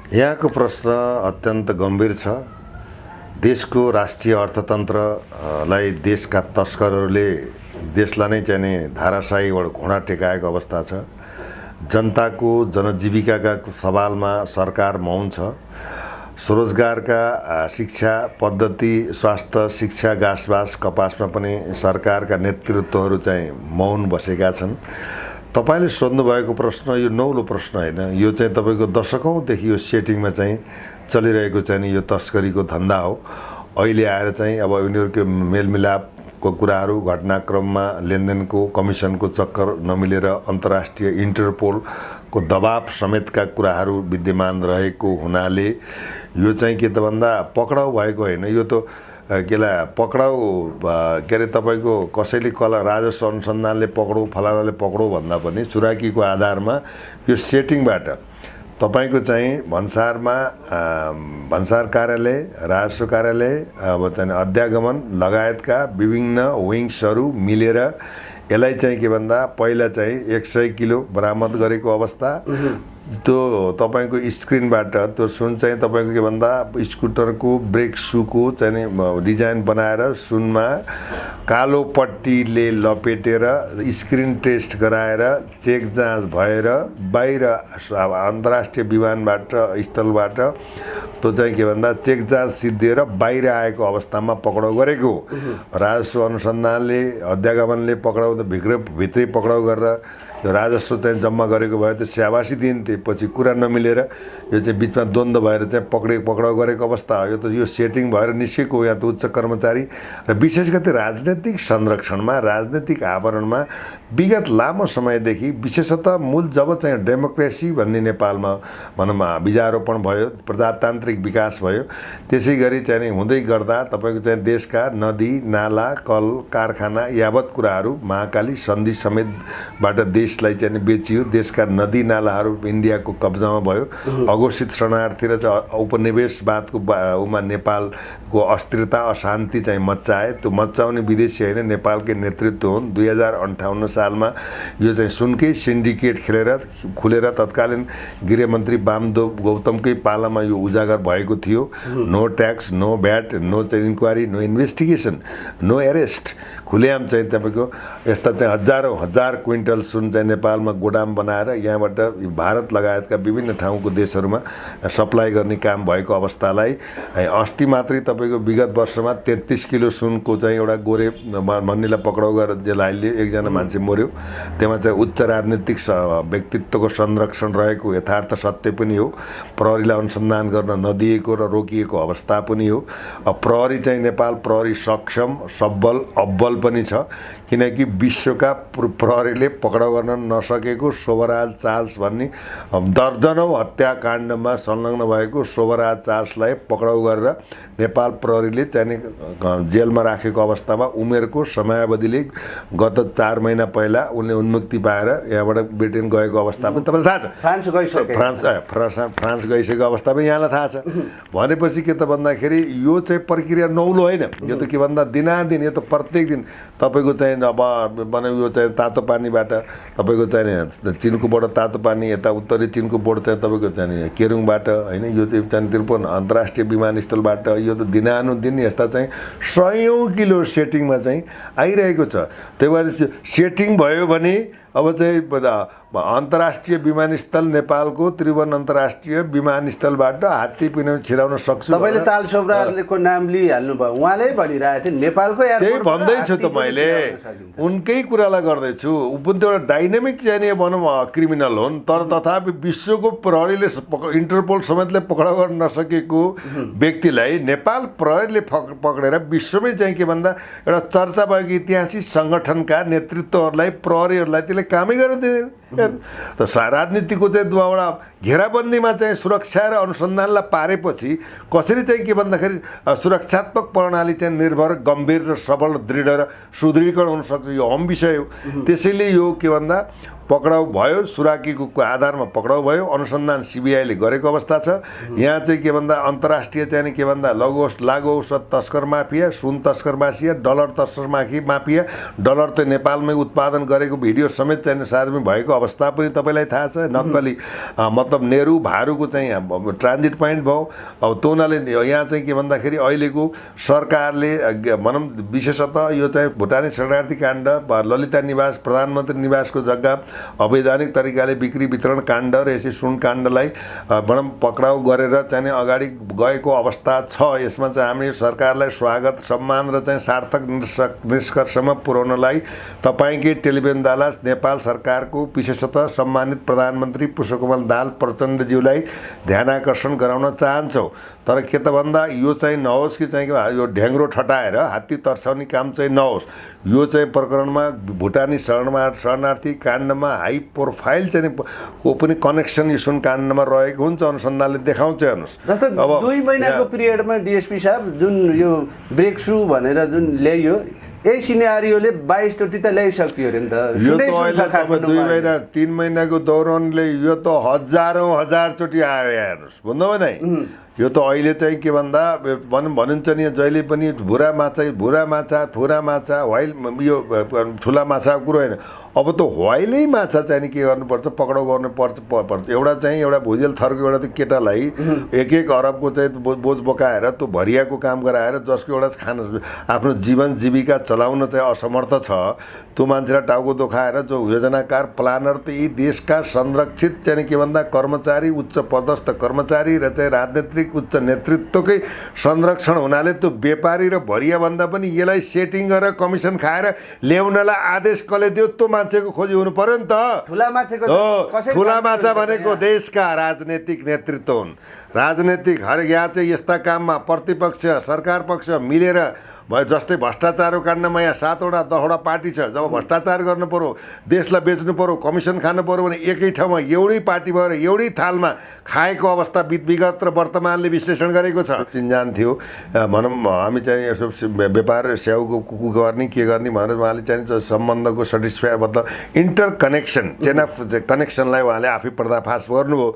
यहाँको प्रश्न अत्यन्त गम्भीर छ। देशको राष्ट्रिय अर्थतन्त्रलाई देशका तस्करहरूले देशलाई नै चाहिँ धाराशाहीबाट घोडा टेकाएको अवस्था छ। जनताको जनजीविकाका सवालमा सरकार मौन छ। स्वरोजगारका शिक्षा पद्धति, स्वास्थ्य, शिक्षा, घाँसबास, कपासमा पनि सरकारका नेतृत्वहरू चाहिँ मौन बसेका छन्। तपाईले सोध्नु भएको प्रश्न यो नौलो प्रश्न हैन, यो चाहिँ तपाईको दशकौंदेखि यो सेटिङमा चाहिँ चलिरहेको चाहिँ यो तस्करीको धन्दा हो। अहिले आएर चाहिँ अब उनीहरुको मेलमिलापको कुराहरू, घटनाक्रममा लेनदेनको कमिसनको चक्कर नमिलेर अन्तर्राष्ट्रिय इन्टरपोलको दबाव समेतका कुराहरू विद्यमान रहेको हुनाले यो चाहिँ के त भन्दा पक्राउ भएको हैन, यो त केला पक्राउ के अरे तपाईको कसैले राजस्व अनुसन्धानले पक्राउ, फलानाले पक्राउ भन्दा पनि चुराकीको आधारमा यो सेटिङबाट तपाईको चाहिँ भन्सारमा भन्सार कार्यालय, राजस्व कार्यालय, अब चाहिँ अध्यागमन लगायतका विभिन्न विङ्सहरू मिलेर यसलाई चाहिँ के भन्दा पहिला चाहिँ 100 किलो बरामद गरेको अवस्था। त्यो तपाईको स्क्रिनबाट त्यो सुन चाहिँ तपाईको के भन्दा स्कुटरको ब्रेक सुको चाहिँ डिजाइन बनाएर सुनमा कालो पट्टीले लपेटेर स्क्रिन टेस्ट गराएर चेक जाँच भएर बाहिर अन्तर्राष्ट्रिय विमानबाट स्थलबाट त्यो चाहिँ के भन्दा चेक जाँच सिद्धिएर बाहिर आएको अवस्थामा पक्राउ गरेको। राजस्व अनुसन्धानले अध्यागमनले पक्राउ भित्रै पक्राउ गरेर यो राजस्व चाहिँ जम्मा गरेको भए त स्याबासी दिन्थे, पछि कुरा नमिलेर यो चाहिँ बिचमा द्वन्द्व भएर चाहिँ पक्राउ गरेको अवस्था हो। यो त यो सेटिङ भएर निस्केको या त उच्च कर्मचारी र विशेष गरी राजनैतिक संरक्षणमा, राजनैतिक आवरणमा विगत लामो समयदेखि विशेषतः मूल जब चाहिँ डेमोक्रेसी भन्ने नेपालमा भनौँ बीजारोपण भयो, प्रजातान्त्रिक विकास भयो, त्यसै गरी चाहिँ हुँदै गर्दा तपाईको चाहिँ देशका नदी, नाला, कल, कारखाना यावत कुराहरू महाकाली सन्धि समेतबाट देशलाई चाहिँ बेचियो। देशका नदी नालाहरू इन्डियाको कब्जामा भयो। अघोषित शरणार्थी र उपनिवेशवादको उमा नेपालको अस्थिरता अशान्ति चाहिँ मच्चाए। त्यो मच्चाउने विदेशी हैन, नेपालकै नेतृत्व हुन्। 2058 सालमा यो चाहिँ सुनकै सिन्डिकेट खुलेर तत्कालीन गृहमन्त्री वामदेव गौतमकै पालामा यो उजागर भएको थियो। No tax, no VAT, no inquiry, no investigation, no arrest, खुलेआम चाहिँ तपाईको यस्ता चाहिँ हजारौं हजार क्विन्टल सुन चाहिँ नेपालमा गोदाम बनाएर यहाँबाट भारत लगायतका विभिन्न ठाउँको देशहरूमा सप्लाई गर्ने काम भएको अवस्थालाई अस्ति मात्रै तपाईको विगत वर्षमा 33 किलो सुनको चाहिँ एउटा गोरे भन्नेलाई पक्राउ गरेर जेल हालियो। एकजना मान्छे मर्यो। त्यसमा चाहिँ उच्च राजनीतिक व्यक्तित्वको संरक्षण रहेको यथार्थ सत्य पनि हो। प्रहरीलाई अनुसन्धान गर्न नदिएको र रोकिएको अवस्था पनि हो। प्रहरी चाहिँ नेपाल प्रहरी सक्षम, सबल, अब्बल पनि छ, किनकि विश्वका प्रहरीले पक्राउ गर्न नसकेको शोभराज चार्ल्स भन्ने दर्जनौं हत्याकाण्डमा संलग्न भएको शोभराज चार्ल्सलाई पक्राउ गरेर नेपाल प्रहरीले चाहिँ जेलमा राखेको अवस्थामा उमेरको समयावधिले गत 4 महिना पहिला उनले उन्मुक्ति पाएर यहाँबाट ब्रिटेन गएको अवस्था पनि तपाईलाई थाहा छ। फ्रान्स गइसकेको अवस्था पनि यहाँलाई थाहा छ। भनेपछि के त भन्दाखेरि यो चाहिँ प्रक्रिया नौलो होइन। यो त के भन्दा दिनादिन, यो त प्रत्येक दिन तपाईको चाहिँ अब बनाउ यो चाहिँ तातो पानीबाट तपाईको चाहिँ चिनकोबाट तातो पानी यता उत्तरी चिनकोबाट चाहिँ तपाईको चाहिँ केरुङबाट हैन, यो चाहिँ त्रिभुवन अन्तर्राष्ट्रिय विमानस्थलबाट यो त दिनानुदिन यस्ता चाहिँ सयौं किलो सेटिङमा चाहिँ आइरहेको छ। त्यही भएर सेटिङ भयो भने अब चाहिँ अन्तर्राष्ट्रिय विमानस्थल नेपालको त्रिभुवन अन्तर्राष्ट्रिय विमानस्थलबाट हात्ती पिनाउन छिराउन सक्छु। तपाईले चाल सोब्राको नाम लिइहाल्नु भयो, उहाँले भनिरहेको थियो नेपालको एयरपोर्ट। त्यही भन्दै छु त मैले, उनकै कुरालाई गर्दै छु। उ पनि एउटा डाइनामिक चाहिँ भनौँ क्रिमिनल हुन्, तर तथापि विश्वको प्रहरीले इन्टरपोल समेतले पक्राउ गर्न नसकेको व्यक्तिलाई नेपाल प्रहरीले पक्रेर विश्वमै चाहिँ के भन्दा एउटा चर्चा भएको ऐतिहासिक संगठनका नेतृत्वहरूलाई प्रहरीहरूलाई त्यसले कामै गर्न दिँदैन। त राजनीतिको चाहिँ एउटा घेराबन्दीमा चाहिँ सुरक्षा र अनुसन्धानलाई पारेपछि कसरी चाहिँ के भन्दाखेरि सुरक्षात्मक प्रणाली चाहिँ निर्भर, गम्भीर र सबल, दृढ र सुदृढीकरण हुन सक्छ, यो अहम विषय हो। त्यसैले यो के भन्दा पक्राउ भयो, सुराकीको आधारमा पक्राउ भयो, अनुसन्धान सीबीआईले गरेको अवस्था छ। यहाँ चाहिँ के भन्दा अन्तर्राष्ट्रिय चाहिँ के भन्दा लागु औषध तस्कर माफिया, सुन तस्कर माफिया, डलर तस्कर माफिया, डलर त नेपालमै उत्पादन गरेको भिडियो समेत चाहिँ सार्वजनिक भएको अवस्था पनि तपाईँलाई थाहा छ। नक्कली मतलब नेहरू भारूको चाहिँ ट्रान्जिट पोइन्ट भयो। अब त्यो हुनाले यहाँ चाहिँ के भन्दाखेरि अहिलेको सरकारले भनौँ विशेषतः यो चाहिँ भुटानी शरणार्थी काण्ड, ललिता निवास, प्रधानमन्त्री निवासको जग्गा अवैधानिक तरिकाले बिक्री वितरण काण्ड र यसै सुन काण्डलाई भनौँ पक्राउ गरेर चाहिँ अगाडि गएको अवस्था छ। यसमा चाहिँ हामी सरकारलाई स्वागत, सम्मान र चाहिँ सार्थक निष्कर्षमा पुर्याउनलाई तपाईँकै टेलिभिजनद्वारा नेपाल सरकारको विशेषतः सम्मानित प्रधानमन्त्री पुष्पकमल दाहाल प्रचण्डज्यूलाई ध्यानाकर्षण गराउन चाहन्छौँ। तर के त भन्दा यो चाहिँ नहोस् कि चाहिँ यो ढ्याङ्ग्रो ठटाएर हात्ती तर्साउने काम चाहिँ नहोस्। यो चाहिँ प्रकरणमा भुटानी शरणार्थी काण्डमा हाई प्रोफाइल चाहिँ को पनि कनेक्सन यो सुन काण्डमा रहेको हुन्छ, अनुसन्धानले देखाउँछ। हेर्नुहोस् जस्तो 2 महिनाको पिरियडमा डिएसपी साहब जुन यो ब्रेक थ्रु भनेर जुन ल्याइयो, यही सिनेरियोले 22 चोटि त ल्याइसक्यो अरे नि त। यो त अहिले तपाईँ 2 महिना 3 महिनाको दौरानले यो त हजारौँ हजार चोटि आयो। हेर्नुहोस् भन्नुभयो नै, यो त अहिले चाहिँ के भन्दा भनिन्छ नि जहिले पनि भुरा माछा फुरा माछा व्हाइल, यो ठुला माछाको कुरो होइन। अब त व्हाइलै माछा चाहिँ नि के गर्नुपर्छ, पक्राउ गर्नुपर्छ। एउटा चाहिँ एउटा भुजेल थरको एउटा त केटालाई 1 अरबको चाहिँ बोझ बोकाएर त्यो भरियाको काम गराएर जसको एउटा आफ्नो जीवन जीविका चलाउन चाहिँ असमर्थ छ, त्यो मान्छेलाई टाउको दुखाएर जो योजनाकार प्लानर त यी देशका संरक्षित चाहिँ के भन्दा कर्मचारी, उच्च पदस्थ कर्मचारी र चाहिँ राजनीतिक उच्च नेतृत्वकै संरक्षण हुनाले त्यो व्यापारी र भरियाभन्दा पनि यसलाई सेटिङ गरेर कमिसन खाएर ल्याउनलाई आदेश कसले दियो? त्यो मान्छेको खोजी हुनु पर्यो नि त। ठुला माछा भनेको देशका राजनीतिक नेतृत्व हुन्। राजनीतिक यहाँ चाहिँ यस्ता काममा प्रतिपक्ष सरकार पक्ष मिलेर जस्तै भ्रष्टाचारको काण्डमा यहाँ 7वटा 10वटा पार्टी छ। जब भ्रष्टाचार गर्नु पर्यो, देशलाई बेच्नु पर्यो, कमिसन खानु पर्यो भने एकै ठाउँमा एउटै पार्टी भएर एउटै थालमा खाएको अवस्था विगत र वर्तमानले विश्लेषण गरेको छ। चिन्जान थियो भनौँ हामी चाहिँ यसो व्यापार स्याउको गर्ने के गर्ने भनेर उहाँले चाहिँ सम्बन्धको सेटिस्फाई मतलब इन्टर कनेक्सन चेन अफ कनेक्सनलाई उहाँले आफै पर्दाफास गर्नुभयो।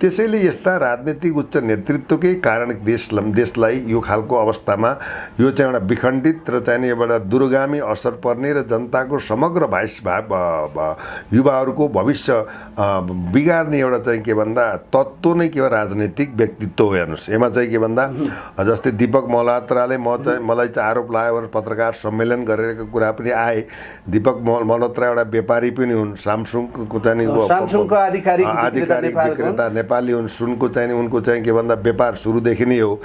त्यसैले यस्ता राजनीतिक उच्च नेतृत्वकै कारण देशलाई यो खालको अवस्थामा यो चाहिँ एउटा खण्डित र चाहिँ एउटा दूरगामी असर पर्ने र जनताको समग्र युवाहरूको भविष्य बिगार्ने एउटा चाहिँ के भन्दा तत्त्व नै के हो, राजनीतिक व्यक्तित्व हो। हेर्नुहोस् यसमा चाहिँ के भन्दा जस्तै दीपक मल्होत्राले मलाई चाहिँ आरोप लगायो पत्रकार सम्मेलन गरेको कुरा पनि आए। दीपक मल्होत्रा एउटा व्यापारी पनि हुन्, सामसुङको चाहिँ आधिकारिक विक्रेता नेपाली हुन्। सुनको चाहिँ उनको चाहिँ के भन्दा व्यापार सुरुदेखि नै हो।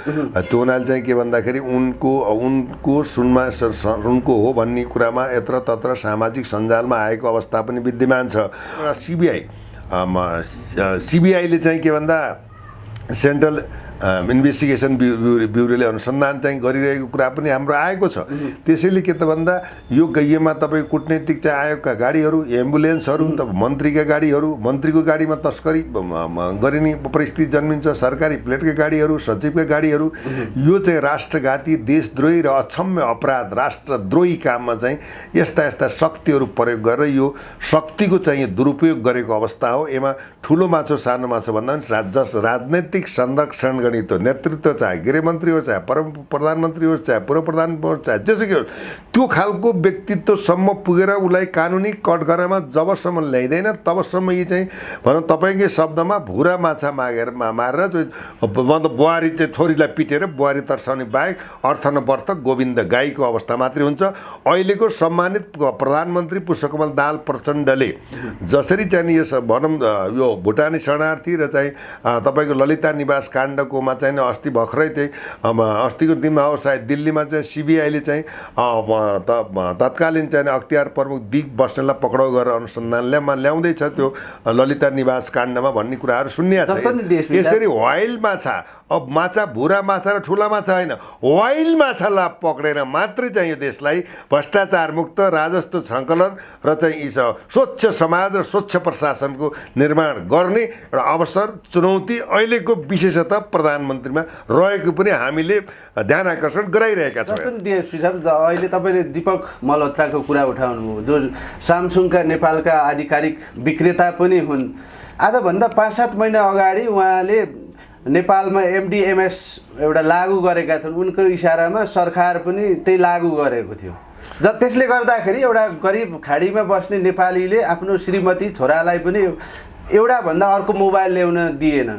त्यो हुनाले चाहिँ के भन्दाखेरि उनको सुनको हो भन्ने कुरामा यत्र तत्र सामाजिक सञ्जालमा आएको अवस्था पनि विद्यमान छ। सिबिआईले चाहिँ के भन्दा सेन्ट्रल इन्भेस्टिगेसन ब्युरोले अनुसन्धान चाहिँ गरिरहेको कुरा पनि हाम्रो आएको छ। त्यसैले के त भन्दा यो गइएमा तपाईँ कूटनीतिक चाहिँ आयोगका गाडीहरू, एम्बुलेन्सहरू, त मन्त्रीका गाडीहरू, मन्त्रीको गाडीमा तस्करी गरिने परिस्थिति जन्मिन्छ, सरकारी प्लेटका गाडीहरू, सचिवका गाडीहरू। यो चाहिँ राष्ट्रघाती, देशद्रोही र अक्षम्य अपराध, राष्ट्रद्रोही काममा चाहिँ यस्ता शक्तिहरू प्रयोग गरेर यो शक्तिको चाहिँ दुरुपयोग गरेको अवस्था हो। यसमा ठुलो माछो सानो माछो भन्दा पनि राजनैतिक संरक्षण गर्ने त नेतृत्व चाहे गृहमन्त्री होस्, चाहे प्रधानमन्त्री होस्, चाहे पूर्व प्रधानमन्त्री होस्, चाहे जेसुकै होस्, त्यो खालको व्यक्तित्वसम्म पुगेर उसलाई कानुनी कठघरामा जबसम्म ल्याइँदैन तबसम्म यी चाहिँ भनौँ तपाईँकै शब्दमा भुरा माछा मारेर मतलब बुहारी चाहिँ छोरीलाई पिटेर बुहारी तर्साउने बाहेक अर्थ नपर्थ गोविन्द गाईको अवस्था मात्रै हुन्छ। अहिलेको सम्मानित प्रधानमन्त्री पुष्पकमल दाहाल प्रचण्डले जसरी चाहिँ यो भनौँ यो भुटानी शरणार्थी र चाहिँ तपाईँको ललिता निवास काण्डकोमा चाहिँ अस्ति भर्खरै त्यही अस्तिको दिनमा हो सायद दिल्लीमा चाहिँ सिबिआईले चाहिँ तत्कालीन चाहिँ अख्तियार प्रमुख दिग बस्नेतलाई पक्राउ गरेर अनुसन्धानमा ल्याउँदैछ त्यो ललिता निवास काण्डमा भन्ने कुराहरू सुनिएको छ। यसरी व्हाइल माछा, अब माछा भुरा माछा र ठुला माछा होइन, व्हाइल माछालाई पक्रेर मात्रै चाहिँ यो देशलाई भ्रष्टाचार मुक्त राजस्व सङ्कलन र चाहिँ स्वच्छ समाज र स्वच्छ प्रशासनको निर्माण गर्ने एउटा अवसर चुनौती अहिलेको विशेषतः प्रधानमन्त्रीमा रहेको पनि हामीले ध्यान आकर्षण गराइरहेका छौँ। अहिले तपाईँले दीपक मल्होत्राको कुरा उठाउनुभयो, जो सामसुङका नेपालका आधिकारिक विक्रेता पनि हुन्। आजभन्दा 5-7 महिना अगाडि उहाँले नेपालमा एमडिएमएस एउटा लागू गरेका थिए, उनको इसारामा सरकार पनि त्यही लागू गरेको थियो। त्यसले गर्दाखेरि एउटा गरिब खाडीमा बस्ने नेपालीले आफ्नो श्रीमती छोरालाई पनि एउटा भन्दा अर्को मोबाइल ल्याउन दिएन।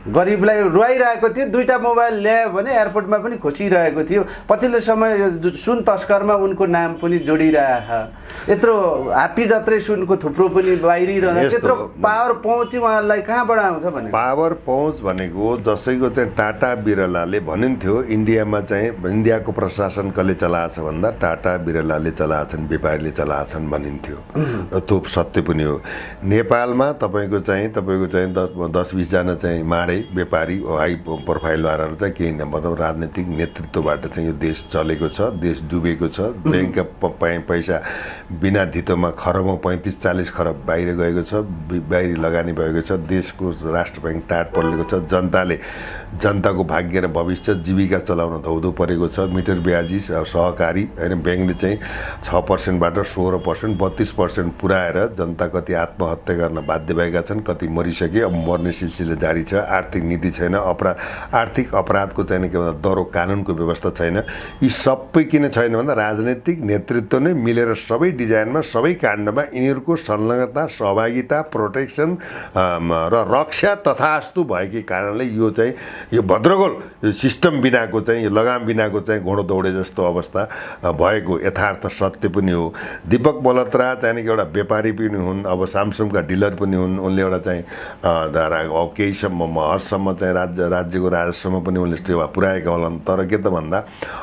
गरिबलाई रुवाइरहेको थियो, दुईटा मोबाइल ल्यायो भने एयरपोर्टमा पनि खोसिरहेको थियो। पछिल्लो समय सुन तस्करमा उनको नाम पनि जोडिरहेछ। यत्रो हात्ती जत्रै सुनको थुप्रो पनि बाहिरिरहन्छ। त्यत्रो पावर पहुँच उहाँलाई कहाँबाट आउँछ भने पावर पहुँच भनेको जसैको चाहिँ टाटा बिरलाले भनिन्थ्यो इन्डियामा चाहिँ इन्डियाको प्रशासन कसले चलाएछ भन्दा टाटा बिरलाले चलाएछन्, व्यापारीले चलाएछन् भनिन्थ्यो र त्यो सत्य पनि हो। नेपालमा तपाईँको चाहिँ 10-20 जना चाहिँ व्यापारी हाई प्रोफाइलवालाहरू चाहिँ केही मतलब राजनीतिक नेतृत्वबाट चाहिँ यो देश चलेको छ, देश डुबेको छ। ब्याङ्कका पैसा बिना धितोमा खरबौँ 35-40 खरब बाहिर गएको छ, बाहिर लगानी भएको छ। देशको राष्ट्र ब्याङ्क टाट परेको छ। जनताको भाग्य र भविष्य जीविका चलाउन धौधो परेको छ। मिटर ब्याजी सहकारी होइन ब्याङ्कले चाहिँ 6%बाट 16%, 32% पुर्याएर जनता कति आत्महत्या गर्न बाध्य भएका छन्, कति मरिसके, अब मर्ने सिलसिला जारी छ। आर्थिक नीति छैन, आर्थिक अपराधको चाहिँ के भन्दा दरो कानुनको व्यवस्था छैन। यी सबै किन छैन भन्दा राजनीतिक नेतृत्व नै मिलेर सबै डिजाइनमा, सबै काण्डमा यिनीहरूको संलग्नता, सहभागिता, प्रोटेक्सन र रक्षा तथास्तु भएकै कारणले यो चाहिँ यो भद्रगोल यो सिस्टम बिनाको चाहिँ यो लगाम बिनाको चाहिँ घोडो दौडे जस्तो अवस्था भएको यथार्थ सत्य पनि हो। दीपक बलत्रा चाहिँ एउटा व्यापारी पनि हुन्, अब सामसङका डिलर पनि हुन्। उनले एउटा चाहिँ केहीसम्म हदसम्म चाहिँ राज्यको राजस्वमा पनि उनले सेवा पुर्याएका होलान्। तर के त भन्दा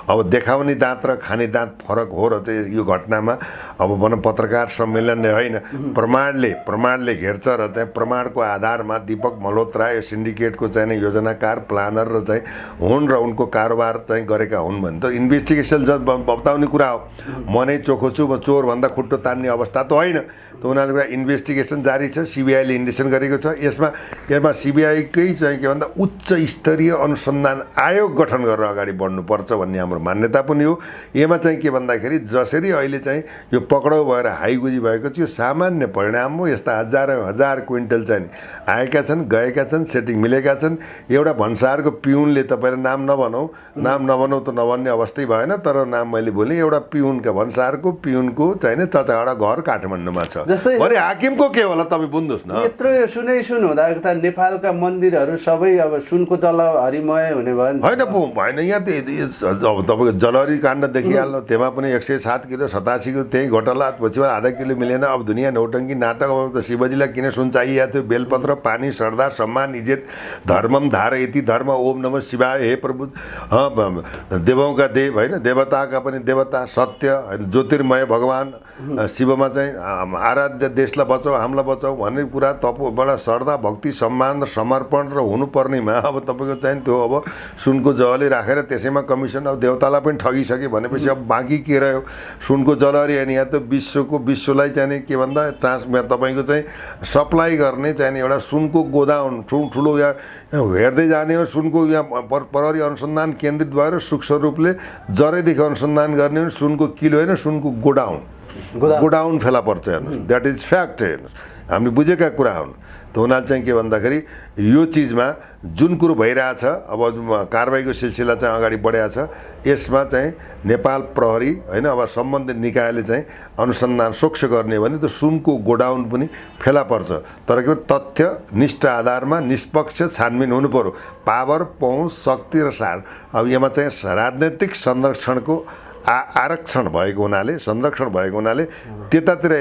अब देखाउने दाँत र खाने दाँत फरक हो र चाहिँ यो घटनामा अब भनौँ पत्रकार सम्मेलनले होइन प्रमाणले घेर्छ र चाहिँ प्रमाणको आधारमा दीपक मल्होत्रा यो सिन्डिकेटको चाहिँ योजनाकार प्लानर र चाहिँ हुन् र उनको कारोबार चाहिँ गरेका हुन् भने त इन्भेस्टिगेसन बताउने कुरा हो। म नै चोखो छु, म चोरभन्दा खुट्टो तान्ने अवस्था त होइन। त उनीहरूको एउटा इन्भेस्टिगेसन जारी छ, सिबिआईले इन्भेस्टिगेसन गरेको छ। यसमा सिबिआईकै चाहिँ के भन्दा उच्च स्तरीय अनुसन्धान आयोग गठन गरेर अगाडि बढ्नुपर्छ भन्ने हाम्रो मान्यता पनि हो। यसमा चाहिँ के भन्दाखेरि जसरी अहिले चाहिँ यो पक्राउ भएर हाइगुजी भएको छ, यो सामान्य परिणाम हो। यस्ता हजार क्विन्टल चाहिँ आएका छन्, गएका छन्, सेटिङ मिलेका छन्। एउटा भन्सारको पिउनले तपाईँले नाम नभनौ त नभन्ने अवस्थै भएन, तर नाम मैले बोलेँ। एउटा पिउनका भन्सारको पिउनको चाहिँ चचाडा घर काठमाडौँमा छ भने हाकिमको के होला तपाईँ बुझ्नुहोस् न। यत्रो सुन हुँदा त नेपालका मन्दिरहरू सबै अब सुनको जलहरीमय हुने भयो होइन। यहाँ अब तपाईँको जलहरी काण्ड देखिहाल्नु, त्यहाँ पनि 107 किलो 87 किलो त्यही घोटाला, पछि आधा किलो मिलेन। अब दुनियाँ नौटङ्की नाटक। अब त शिवजीलाई किन सुन चाहिएको थियो? बेलपत्र, पानी, श्रद्धा, सम्मान, इज्जत, धर्मम धार यति धर्म, ओम नमः शिवाय, हे प्रभु देवौँ का देव होइन, देवताका पनि देवता, सत्य ज्योतिर्मय भगवान शिवमा चाहिँ आराध्य देशलाई बचाऊ, हामीलाई बचाऊ भन्ने कुरा तपोबाट श्रद्धा, भक्ति, सम्मान र समर्पण र हुनुपर्नेमा अब तपाईँको चाहिँ त्यो अब सुनको जहरी राखेर त्यसैमा कमिसन अब देवतालाई पनि ठगिसके भनेपछि अब बाँकी के रह्यो? सुनको जलहरी अनि यहाँ त विश्वलाई चाहिँ के भन्दा तपाईँको चाहिँ सप्लाई गर्ने चाहिँ एउटा सुनको गोदाउन ठुलो यहाँ हेर्दै जाने हो। सुनको यहाँ प्रहरी अनुसन्धान केन्द्रित भएर सूक्ष्म रूपले जरैदेखि अनुसन्धान गर्ने हो। सुनको किलो होइन, सुनको गोडाउन फेला पर्छ हेर्नुहोस्। द्याट इज फ्याक्ट हेर्नुहोस्, हामीले बुझेका कुरा हुन्। त उनीहरूले चाहिँ के भन्दाखेरि यो चिजमा जुन कुरो भइरहेछ, अब कारबाहीको सिलसिला चाहिँ अगाडि बढेको छ। यसमा चाहिँ नेपाल प्रहरी होइन अब सम्बन्धित निकायले चाहिँ अनुसन्धान सोक्ष गर्ने भने त सुनको गोडाउन पनि फेला पर्छ। तर के तथ्य निष्ठ आधारमा निष्पक्ष छानबिन हुनु पर्यो। पावर, पहुँच, शक्ति र सार अब यसमा चाहिँ राजनैतिक संरक्षणको आरक्षण भएको हुनाले त्यतातिर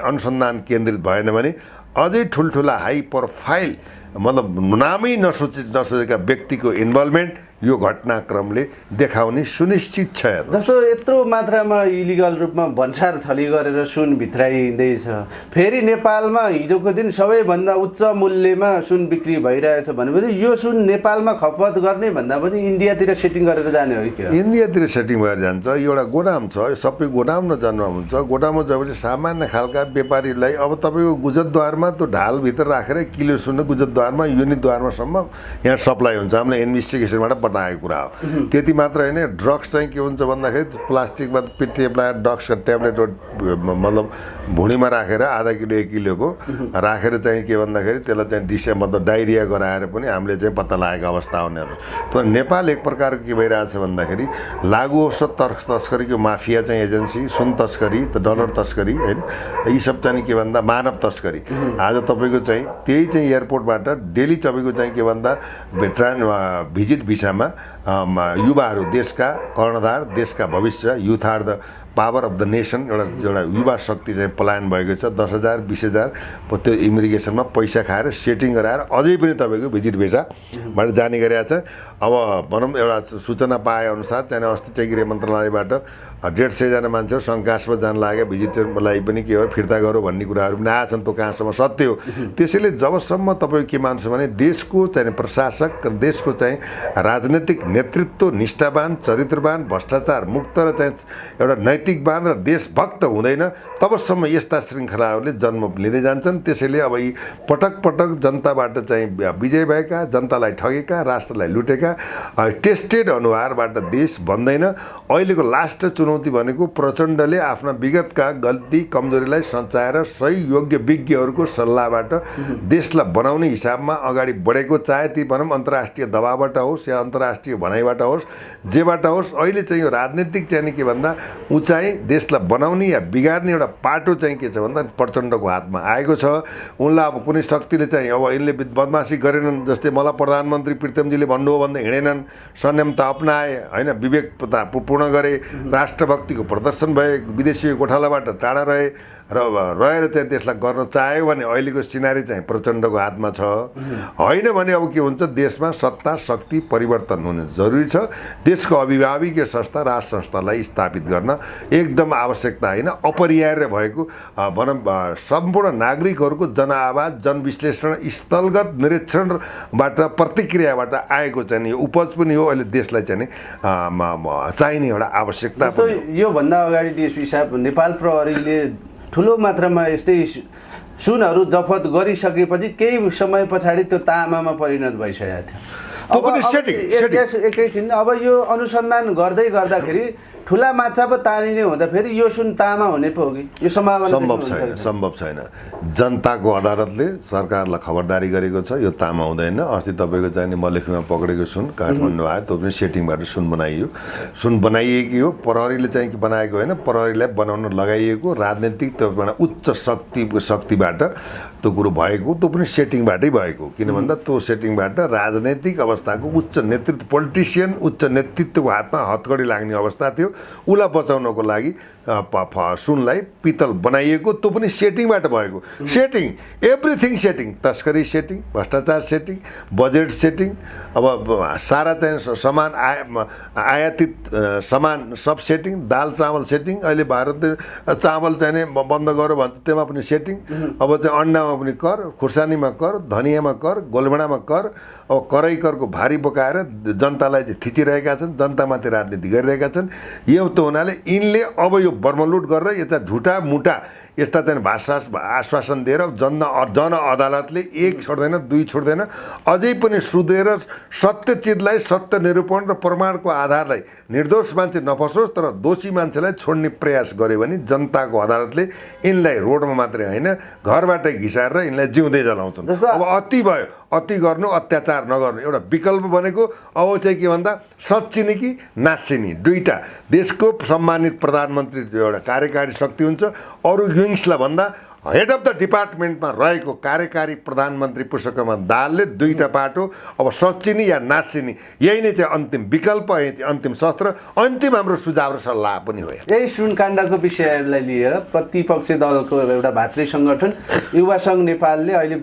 अनुसन्धान केन्द्रित भएन भने अझै ठुल्ठुला हाई प्रोफाइल मतलब नामै नसोचेका व्यक्तिको इन्भल्भमेन्ट यो घटनाक्रमले देखाउने सुनिश्चित छ। जस्तो यत्रो मात्रामा इलिगल रूपमा भन्सार छली गरेर सुन भित्राइँदैछ, फेरि नेपालमा हिजोको दिन सबैभन्दा उच्च मूल्यमा सुन बिक्री भइरहेछ भनेपछि यो सुन नेपालमा खपत गर्ने भन्दा पनि इन्डियातिर सेटिङ गरेर जाने हो कि? इन्डियातिर सेटिङ भएर जान्छ। एउटा गोदाम छ, यो सबै गोदाम न जन्म हुन्छ। गोदाममा गएपछि सामान्य खालका व्यापारीलाई अब तपाईँको गुजरद्वारमा त्यो ढालभित्र राखेर किलो सुन गुजरद्वारमा युनिटद्वारमासम्म यहाँ सप्लाई हुन्छ। हामीले इन्भेस्टिगेसनबाट गर्न आएको कुरा हो। त्यति मात्र होइन, ड्रग्स चाहिँ के हुन्छ भन्दाखेरि प्लास्टिकमा पिटिएप्ला ड्रग्सको ट्याब्लेट मतलब भुँडीमा राखेर आधा किलो 1 किलोको राखेर चाहिँ के भन्दाखेरि त्यसलाई चाहिँ मतलब डाइरिया गराएर पनि हामीले चाहिँ पत्ता लागेको अवस्था हुनेहरू। तर नेपाल एक प्रकारको के भइरहेछ भन्दाखेरि लागु औषध तस्करीको माफिया चाहिँ एजेन्सी, सुन तस्करी, डलर तस्करी होइन, यी सब चाहिँ के भन्दा मानव तस्करी। आज तपाईँको चाहिँ त्यही चाहिँ एयरपोर्टबाट डेली तपाईँको चाहिँ के भन्दा भिजिट भिसामा युवाहरू, देशका कर्णधार, देशका भविष्य, youth are the power of the nation, एउटा युवा शक्ति चाहिँ पलायन भएको छ। 10,000 20,000 त्यो इमिग्रेसनमा पैसा खाएर सेटिङ गराएर अझै पनि तपाईँको भिजिट भिसाबाट जाने गरिरहेको छ। अब भनौँ एउटा सूचना पाए अनुसार चाहिँ अस्ति चाहिँ गृह मन्त्रालयबाट 150 जना मान्छेहरू शङ्कास्पद जान लाग्यो, भिजिटरलाई पनि के हो फिर्ता गरौँ भन्ने कुराहरू पनि आएछन्। त्यो कहाँसम्म सत्य हो? त्यसैले जबसम्म तपाईँ के मान्छ भने देशको चाहिँ प्रशासक, देशको चाहिँ राजनैतिक नेतृत्व निष्ठावान, चरित्रवान, भ्रष्टाचार मुक्त र चाहिँ एउटा नैतिकवान र देशभक्त हुँदैन तबसम्म यस्ता श्रृङ्खलाहरूले जन्म लिँदै जान्छन्। त्यसैले अब यी पटक पटक जनताबाट चाहिँ विजय भएका, जनतालाई ठगेका, राष्ट्रलाई लुटेका टेस्टेड अनुहारबाट देश बन्दैन। अहिलेको लास्ट चुनौती भनेको प्रचण्डले आफ्ना विगतका गल्ती कमजोरीलाई सच्याएर सही योग्य विज्ञहरूको सल्लाहबाट देशलाई बनाउने हिसाबमा अगाडि बढेको, चाहे ती भनौँ अन्तर्राष्ट्रिय दबावबाट होस् या अन्तर्राष्ट्रिय भनाइबाट होस्, जेबाट होस्, अहिले चाहिँ यो राजनीतिक चाहिँ के भन्दा उचाइ देशलाई बनाउने या बिगार्ने एउटा पाटो चाहिँ के छ भन्दा प्रचण्डको हातमा आएको छ। उनलाई अब कुनै शक्तिले चाहिँ अब यिनले बदमासी गरेनन्, जस्तै मलाई प्रधानमन्त्री प्रीतमजीले भन्नुभयो भन्दा हिँडेनन्, संयमता अपनाए होइन, विवेकता पूर्ण गरे, राष्ट्रभक्तिको प्रदर्शन भए, विदेशी घोटालाबाट टाढा रहे र रहेर चाहिँ त्यसलाई गर्न चाह्यो भने अहिलेको सिनारी चाहिँ प्रचण्डको हातमा छ। होइन भने अब के हुन्छ, देशमा सत्ता शक्ति परिवर्तन हुनु जरुरी छ। देशको अभिभावकीय संस्था, राज संस्थालाई स्थापित गर्न एकदम आवश्यकता होइन, अपरिहार्य भएको भनौँ सम्पूर्ण नागरिकहरूको जनआवाज, जनविश्लेषण, स्थलगत निरीक्षणबाट प्रतिक्रियाबाट आएको चाहिँ यो उपज पनि हो। अहिले देशलाई चाहिँ चाहिने एउटा आवश्यकता। योभन्दा अगाडि डिएसपी साहब, नेपाल प्रहरीले ठुलो मात्रामा यस्तै सुनहरू जफत गरिसकेपछि केही समय पछाडि त्यो तामामा परिणत भइसकेको थियो। एकैछिन अब यो अनुसन्धान गर्दै गर्दाखेरि ठुला माछा पो तानिने हुँदा फेरि यो सुन तामा हुने पो हो कि? यो सम्भव छैन। जनताको अदालतले सरकारलाई खबरदारी गरेको छ यो तामा हुँदैन। अस्ति तपाईँको चाहिँ मलेखुमा पक्रेको सुन काठमाडौँ आयो, त्यो पनि सेटिङबाट सुन बनाइयो। सुन बनाइएकी हो, प्रहरीले चाहिँ बनाएको होइन, प्रहरीलाई बनाउन लगाइएको राजनीतिक त्यो उच्च शक्तिबाट त्यो कुरो भएको, त्यो पनि सेटिङबाटै भएको। किन भन्दा त्यो सेटिङबाट राजनैतिक अवस्थाको उच्च नेतृत्व, पोलिटिसियन उच्च नेतृत्वको हातमा हतकडी लाग्ने अवस्था थियो। उसलाई बचाउनको लागि सुनलाई पित्तल बनाइएको, त्यो पनि सेटिङबाट भएको। सेटिङ, एभ्रिथिङ सेटिङ, तस्करी सेटिङ, भ्रष्टाचार सेटिङ, बजेट सेटिङ, अब सारा चाहिँ सामान आयातित सामान सब सेटिङ, दाल चामल सेटिङ। अहिले भारतले चामल चाहिँ बन्द गर्यो भन्छ, त्यसमा पनि सेटिङ। अब चाहिँ अन्डामा पनि कर, खुर्सानीमा कर, धनियाँमा कर, गोलभेडामा कर। अब कराई करको भारी बोकाएर जनतालाई चाहिँ थिचिरहेका छन्, जनतामाथि राजनीति गरिरहेका छन्। यो त हुनाले यिनले अब यो बर्मलुट गरेर यता झुटा मुटा यस्ता चाहिँ आश्वासन दिएर जन अदालतले 1 छोड्दैन 2 छोड्दैन, अझै पनि सुधेर सत्य चिजलाई, सत्य निरूपण र प्रमाणको आधारलाई निर्दोष मान्छे नफसोस् तर दोषी मान्छेलाई छोड्ने प्रयास गर्यो भने जनताको अदालतले यिनलाई रोडमा मात्रै होइन घरबाटै घिसाएर यिनलाई जिउँदै जलाउँछन्। अब अति भयो, अति गर्नु, अत्याचार नगर्नु, एउटा विकल्प बनेको। अब चाहिँ के भन्दा सच्चिने कि नाच्चिने दुईटा। देशको सम्मानित प्रधानमन्त्री एउटा कार्यकारी शक्ति हुन्छ, अरू विङ्सलाई भन्दा हेड अफ द डिपार्टमेन्टमा रहेको कार्यकारी प्रधानमन्त्री पुष्पकमल दाहालले दुईटा बाटो, अब सच्चिने या नाच्चिने, यही नै चाहिँ अन्तिम विकल्प, अन्तिम शस्त्र, अन्तिम हाम्रो सुझाव र सल्लाह पनि हो। यही सुनकाण्डको विषयलाई लिएर प्रतिपक्षी दलको एउटा भातृ सङ्गठन युवा सङ्घ नेपालले अहिले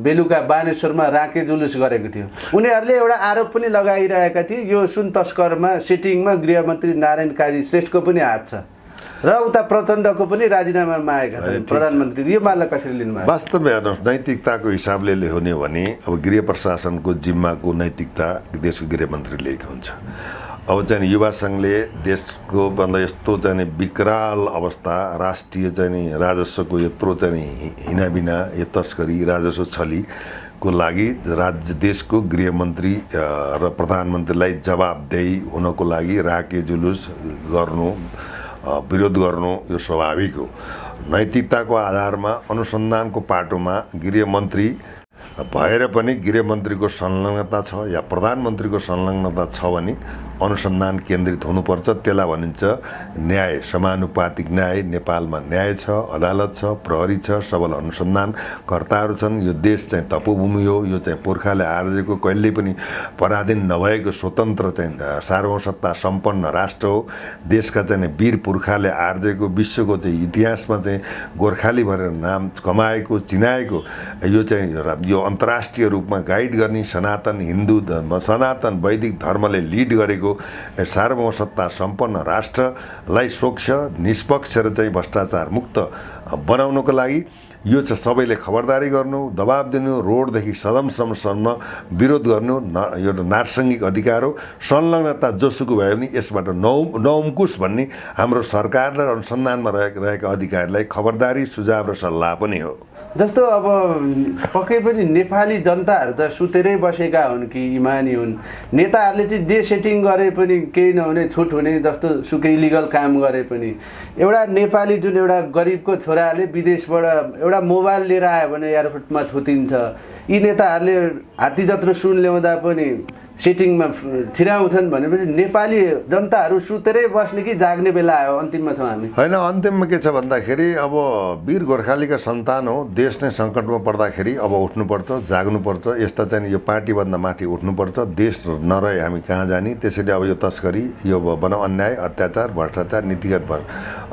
बेलुका बानेश्वरमा राके जुलुस गरेको थियो। उनीहरूले एउटा आरोप पनि लगाइरहेका थिए, यो सुन तस्करमा सेटिङमा गृहमन्त्री नारायण काजी श्रेष्ठको पनि हात छ र उता प्रचण्डको पनि राजीनामा मागेका छन् प्रधानमन्त्री। यो मामला कसरी लिनुभयो? वास्तवमा हेर्नुहोस्, नैतिकताको हिसाबले हुने हो भने अब गृह प्रशासनको जिम्माको नैतिकता देशको गृहमन्त्रीले लिएको हुन्छ। अब चाहिँ युवा सङ्घले देशको भन्दा यस्तो चाहिँ विकराल अवस्था, राष्ट्रिय चाहिँ राजस्वको यत्रो चाहिँ हिनाबिना, यो तस्करी, राजस्व छली को लागि राज्य देशको गृहमन्त्री र प्रधानमन्त्रीलाई जवाबदेही हुनको लागि राके जुलुस गर्नु, विरोध गर्नु यो स्वाभाविक हो। नैतिकताको आधारमा अनुसन्धानको पाटोमा गृहमन्त्री भएर पनि गृहमन्त्रीको संलग्नता छ या प्रधानमन्त्रीको संलग्नता छ भने अनुसन्धान केन्द्रित हुनुपर्छ। त्यसलाई भनिन्छ न्याय, समानुपातिक न्याय। नेपालमा न्याय छ, अदालत छ, प्रहरी छ, सबल अनुसन्धानकर्ताहरू छन्। यो देश चाहिँ तपोभूमि हो। यो चाहिँ पुर्खाले आर्जेको कहिल्यै पनि पराधीन नभएको स्वतन्त्र चाहिँ सार्वभौमसत्ता सम्पन्न राष्ट्र हो। देशका चाहिँ वीर पुर्खाले आर्जेको विश्वको चाहिँ इतिहासमा चाहिँ गोर्खाली भनेर नाम कमाएको, चिनाएको यो चाहिँ यो अन्तर्राष्ट्रिय रूपमा गाइड गर्ने सनातन हिन्दू धर्म, सनातन वैदिक धर्मले लिड गरेको सार्वभौमसत्ता सम्पन्न राष्ट्रलाई स्वच्छ, निष्पक्ष र चाहिँ भ्रष्टाचार मुक्त बनाउनको लागि यो चाहिँ सबैले खबरदारी गर्नु, दबाब दिनु, रोडदेखि सदनसम्म विरोध गर्नु यो नारसङ्गिक अधिकार हो। संलग्नता जोसुकै भए पनि यसबाट नउम्कुस भन्ने हाम्रो सरकार र अनुसन्धानमा रहेका अधिकारीलाई खबरदारी, सुझाव र सल्लाह पनि हो। जस्तो अब पक्कै पनि नेपाली जनताहरू त सुतेरै बसेका हुन् कि इमानी हुन्। नेताहरूले चाहिँ जे सेटिङ गरे पनि केही नहुने, छुट हुने जस्तो सुकै इलिगल काम गरे पनि एउटा नेपाली जुन एउटा गरिबको छोराले विदेशबाट एउटा मोबाइल लिएर आयो भने एयरपोर्टमा थुतिन्छ। यी नेताहरूले हात्ती जत्रो सुन ल्याउँदा पनि सेटिङमा छिराउँछन् भनेपछि नेपाली जनताहरू सुतेरै बस्ने कि जाग्ने बेला आयो अन्तिममा छौँ हामी। होइन, अन्तिममा के छ भन्दाखेरि अब वीर गोर्खालीका सन्तान हो। देश नै सङ्कटमा पर्दाखेरि अब उठ्नुपर्छ, जाग्नुपर्छ। यस्ता चाहिँ यो पार्टीभन्दा माथि उठ्नुपर्छ। देश नरहे हामी कहाँ जाने। त्यसैले अब यो तस्करी, यो भनौँ अन्याय, अत्याचार, भ्रष्टाचार, नीतिगत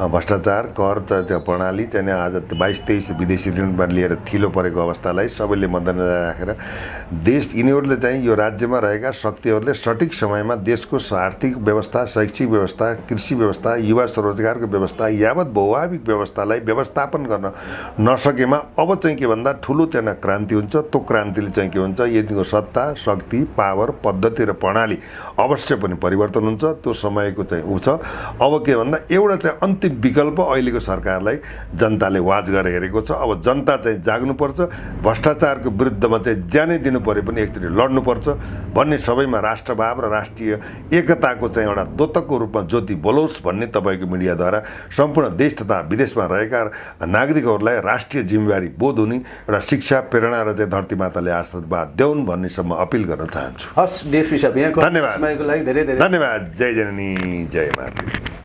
भ्रष्टाचार, कर प्रणाली चाहिँ आज 22-23 विदेशी ऋणबाट लिएर थिलो परेको अवस्थालाई सबैले मध्यनजर राखेर देश यिनीहरूले चाहिँ यो राज्यमा रहेका शक्तिहरूले सठिक समयमा देशको आर्थिक व्यवस्था, शैक्षिक व्यवस्था, कृषि व्यवस्था, युवा स्वरोजगारको व्यवस्था, यावत भौगोलिक व्यवस्थालाई व्यवस्थापन गर्न नसकेमा अब चाहिँ के भन्दा ठुलो चाहिँ क्रान्ति हुन्छ। त्यो क्रान्तिले चाहिँ के हुन्छ, यतिको सत्ता, शक्ति, पावर, पद्धति र प्रणाली अवश्य पनि परिवर्तन हुन्छ। त्यो समयको चाहिँ ऊ छ। अब के भन्दा एउटा चाहिँ अन्तिम विकल्प अहिलेको सरकारलाई जनताले वाच गरेर हेरेको छ। अब जनता चाहिँ जाग्नुपर्छ। भ्रष्टाचारको विरुद्धमा चाहिँ ज्यानै दिनु परे पनि एकचोटि लड्नुपर्छ भन्ने सबैमा राष्ट्रभाव र राष्ट्रिय एकताको चाहिँ एउटा द्योतकको रूपमा ज्योति बोलोस् भन्ने तपाईँको मिडियाद्वारा सम्पूर्ण देश तथा विदेशमा रहेका नागरिकहरूलाई राष्ट्रिय जिम्मेवारी बोध हुने एउटा शिक्षा, प्रेरणा र चाहिँ धरती माताले आशीर्वाद देऊन् भन्नेसम्म अपिल गर्न चाहन्छु। हस्, डिएसपी साहब, यहाँको धन्यवाद। समयको लागि धेरै धेरै धन्यवाद। जय जननी, जय माता।